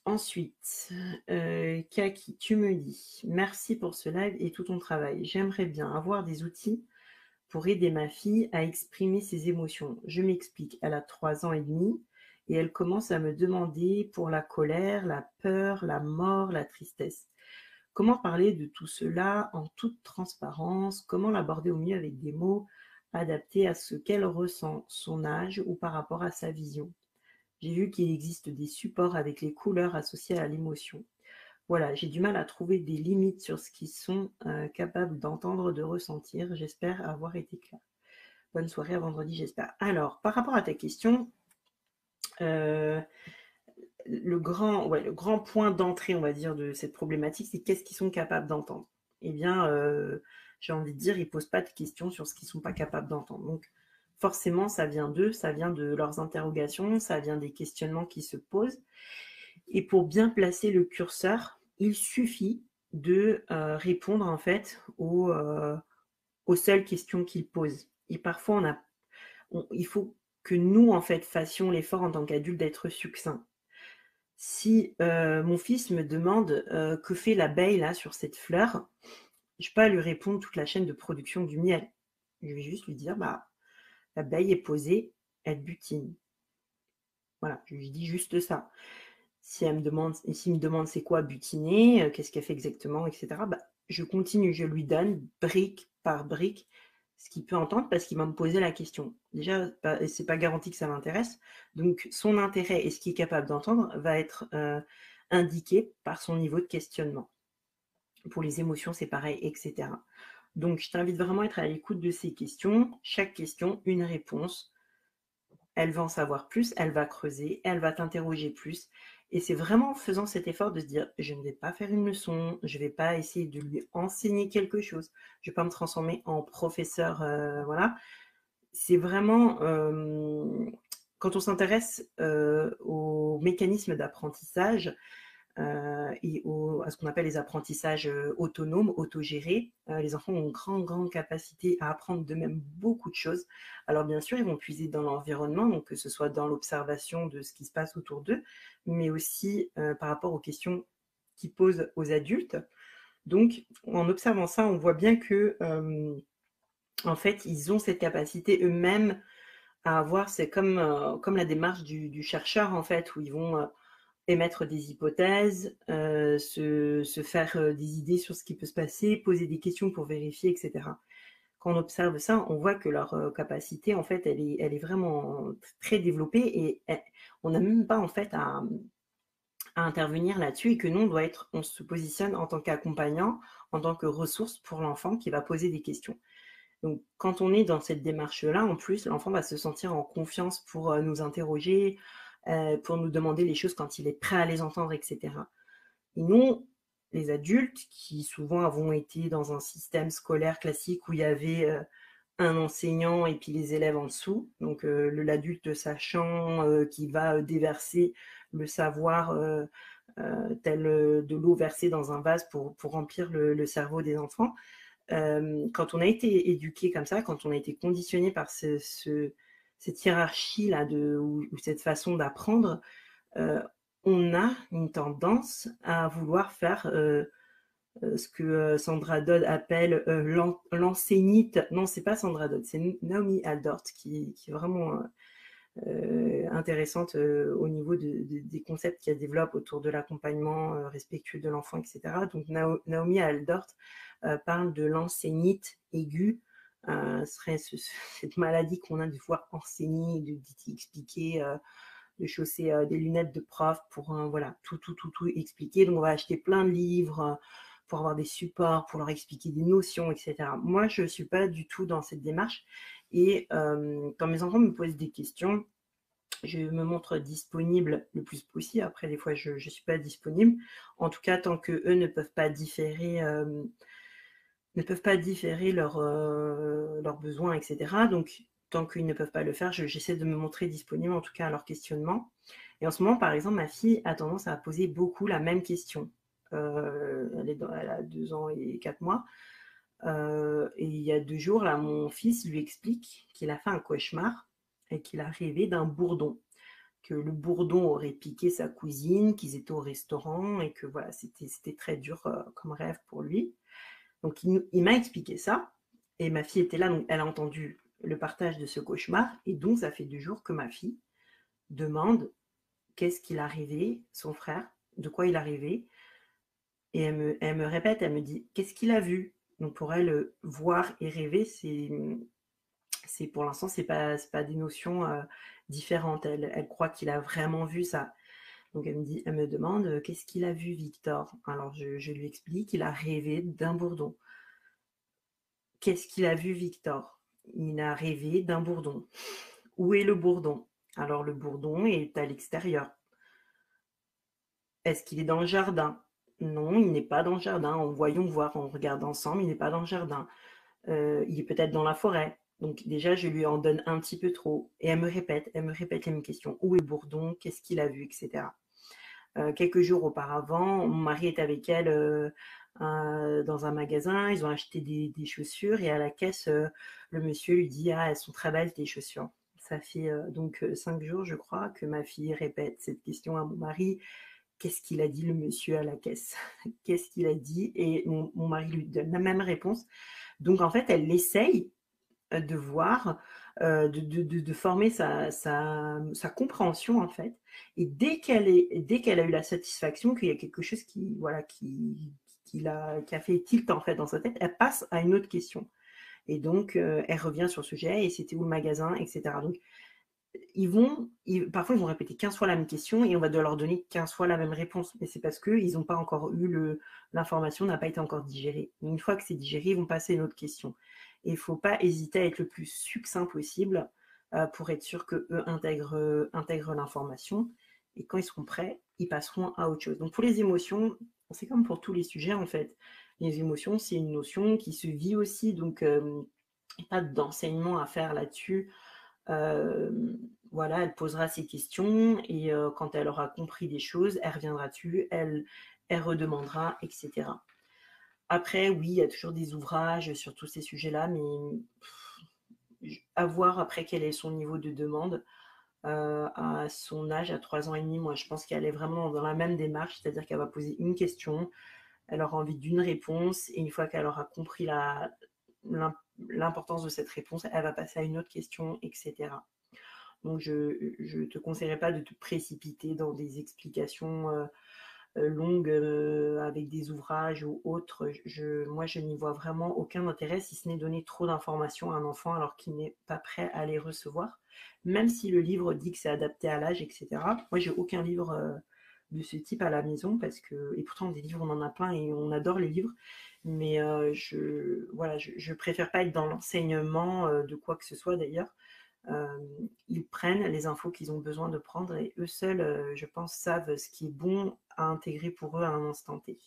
Ensuite, Kaki, tu me dis: «Merci pour ce live et tout ton travail. J'aimerais bien avoir des outils pour aider ma fille à exprimer ses émotions. Je m'explique, elle a 3 ans et demi et elle commence à me demander pour la colère, la peur, la mort, la tristesse. Comment parler de tout cela en toute transparence? Comment l'aborder au mieux avec des mots adaptés à ce qu'elle ressent, son âge ou par rapport à sa vision? J'ai vu qu'il existe des supports avec les couleurs associées à l'émotion. Voilà, j'ai du mal à trouver des limites sur ce qu'ils sont capables d'entendre, de ressentir. J'espère avoir été claire. Bonne soirée, à vendredi, j'espère. Alors, par rapport à ta question, euh, le grand point d'entrée, on va dire, de cette problématique, c'est qu'est-ce qu'ils sont capables d'entendre. Eh bien, j'ai envie de dire, ils ne posent pas de questions sur ce qu'ils ne sont pas capables d'entendre. Donc, forcément, ça vient d'eux, ça vient de leurs interrogations, ça vient des questionnements qui se posent. Et pour bien placer le curseur, il suffit de répondre en fait aux seules questions qu'ils posent. Et parfois, il faut que nous, en fait, fassions l'effort en tant qu'adultes d'être succincts. Si mon fils me demande que fait l'abeille là sur cette fleur, je ne vais pas lui répondre toute la chaîne de production du miel. Je vais juste lui dire, bah, l'abeille est posée, elle butine. Voilà, je lui dis juste ça. S'il me demande c'est quoi butiner, qu'est-ce qu'elle fait exactement, etc., bah, je continue, je lui donne brique par brique ce qu'il peut entendre parce qu'il va me poser la question. Déjà, c'est pas garanti que ça l'intéresse. Donc, son intérêt et ce qu'il est capable d'entendre va être indiqué par son niveau de questionnement. Pour les émotions, c'est pareil, etc. Donc, je t'invite vraiment à être à l'écoute de ces questions. Chaque question, une réponse. Elle va en savoir plus, elle va creuser, elle va t'interroger plus. Et c'est vraiment en faisant cet effort de se dire, je ne vais pas faire une leçon, je ne vais pas essayer de lui enseigner quelque chose, je ne vais pas me transformer en professeur, voilà. C'est vraiment, quand on s'intéresse aux mécanismes d'apprentissage, et à ce qu'on appelle les apprentissages autonomes, autogérés. Les enfants ont une grande capacité à apprendre d'eux-mêmes beaucoup de choses. Alors bien sûr, ils vont puiser dans l'environnement, donc que ce soit dans l'observation de ce qui se passe autour d'eux, mais aussi par rapport aux questions qu'ils posent aux adultes. Donc en observant ça, on voit bien que en fait, ils ont cette capacité eux-mêmes à avoir, c'est comme la démarche du chercheur en fait, où ils vont émettre des hypothèses, se faire des idées sur ce qui peut se passer, poser des questions pour vérifier, etc. Quand on observe ça, on voit que leur capacité, en fait, elle est vraiment très développée et on n'a même pas, en fait, à intervenir là-dessus et que nous, on se positionne en tant qu'accompagnant, en tant que ressource pour l'enfant qui va poser des questions. Donc, quand on est dans cette démarche-là, en plus, l'enfant va se sentir en confiance pour nous interroger, pour nous demander les choses quand il est prêt à les entendre, etc. Et nous, les adultes, qui souvent avons été dans un système scolaire classique où il y avait un enseignant et puis les élèves en dessous, donc l'adulte sachant qui va déverser le savoir tel de l'eau versée dans un vase pour remplir le cerveau des enfants. Quand on a été éduqué comme ça, quand on a été conditionné par cette hiérarchie-là ou cette façon d'apprendre, euh, on a une tendance à vouloir faire ce que Sandra Dodd appelle l'enseignite. Non, c'est pas Sandra Dodd, c'est Naomi Aldort qui est vraiment intéressante au niveau des concepts qu'elle développe autour de l'accompagnement respectueux de l'enfant, etc. Donc Naomi Aldort parle de l'enseignite aiguë, serait cette maladie qu'on a de voir enseigner, d'expliquer, de chausser des lunettes de prof pour voilà, tout expliquer. Donc on va acheter plein de livres pour avoir des supports, pour leur expliquer des notions, etc. Moi, je ne suis pas du tout dans cette démarche. Et quand mes enfants me posent des questions, je me montre disponible le plus possible. Après, des fois, je ne suis pas disponible. En tout cas, tant qu'eux ne peuvent pas différer leurs besoins, etc. Donc, tant qu'ils ne peuvent pas le faire, j'essaie de me montrer disponible, en tout cas à leur questionnement. Et en ce moment, par exemple, ma fille a tendance à poser beaucoup la même question. Elle a 2 ans et 4 mois. Et il y a 2 jours, là, mon fils lui explique qu'il a fait un cauchemar et qu'il a rêvé d'un bourdon, que le bourdon aurait piqué sa cousine, qu'ils étaient au restaurant et que voilà, c'était très dur comme rêve pour lui. Donc il m'a expliqué ça et ma fille était là, donc elle a entendu le partage de ce cauchemar et donc ça fait 2 jours que ma fille demande qu'est-ce qu'il a rêvé, son frère, de quoi il a rêvé et elle me répète, elle me dit qu'est-ce qu'il a vu. Donc pour elle, voir et rêver, c'est pour l'instant c'est pas des notions différentes. Elle croit qu'il a vraiment vu ça. Donc elle me demande qu'est-ce qu'il a vu Victor. Alors je lui explique qu'il a rêvé d'un bourdon. Qu'est-ce qu'il a vu Victor? Il a rêvé d'un bourdon. Où est le bourdon? Alors le bourdon est à l'extérieur. Est-ce qu'il est dans le jardin? Non, il n'est pas dans le jardin. Voyons voir, on regarde ensemble, il n'est pas dans le jardin. Il est peut-être dans la forêt. Donc déjà, je lui en donne un petit peu trop. Et elle me répète les mêmes questions. Où est le bourdon? Qu'est-ce qu'il a vu, etc. Quelques jours auparavant, mon mari est avec elle dans un magasin. Ils ont acheté des chaussures et à la caisse, le monsieur lui dit: ah, elles sont très belles tes chaussures. Ça fait donc 5 jours, je crois, que ma fille répète cette question à mon mari. Qu'est-ce qu'il a dit le monsieur à la caisse? Qu'est-ce qu'il a dit? Et mon mari lui donne la même réponse. Donc en fait, elle essaye de voir, de former sa compréhension en fait. Et dès qu'elle a eu la satisfaction qu'il y a quelque chose qui, voilà, qui a fait tilt en fait dans sa tête, elle passe à une autre question. Et donc, elle revient sur le sujet, et c'était où le magasin, etc. Donc, parfois, ils vont répéter 15 fois la même question et on va devoir leur donner 15 fois la même réponse. Mais c'est parce qu'ils n'ont pas encore eu l'information, n'a pas été encore digérée. Mais une fois que c'est digéré, ils vont passer à une autre question. Et il ne faut pas hésiter à être le plus succinct possible pour être sûr qu'eux intègrent l'information. Et quand ils seront prêts, ils passeront à autre chose. Donc pour les émotions, c'est comme pour tous les sujets en fait. Les émotions, c'est une notion qui se vit aussi. Donc, pas d'enseignement à faire là-dessus. Voilà, elle posera ses questions et quand elle aura compris des choses, elle reviendra dessus, elle redemandera, etc. Après, oui, il y a toujours des ouvrages sur tous ces sujets-là, mais à voir après quel est son niveau de demande. À son âge, à 3 ans et demi, moi je pense qu'elle est vraiment dans la même démarche, c'est-à-dire qu'elle va poser une question, elle aura envie d'une réponse, et une fois qu'elle aura compris l'importance de cette réponse, elle va passer à une autre question, etc. Donc je ne te conseillerais pas de te précipiter dans des explications longues avec des ouvrages ou autres. Moi, je n'y vois vraiment aucun intérêt, si ce n'est donner trop d'informations à un enfant alors qu'il n'est pas prêt à les recevoir. Même si le livre dit que c'est adapté à l'âge, etc. Moi, j'ai aucun livre de ce type à la maison et pourtant des livres, on en a plein et on adore les livres. Mais voilà, je préfère pas être dans l'enseignement de quoi que ce soit d'ailleurs. Ils prennent les infos qu'ils ont besoin de prendre et eux seuls, je pense, savent ce qui est bon à intégrer pour eux à un instant T.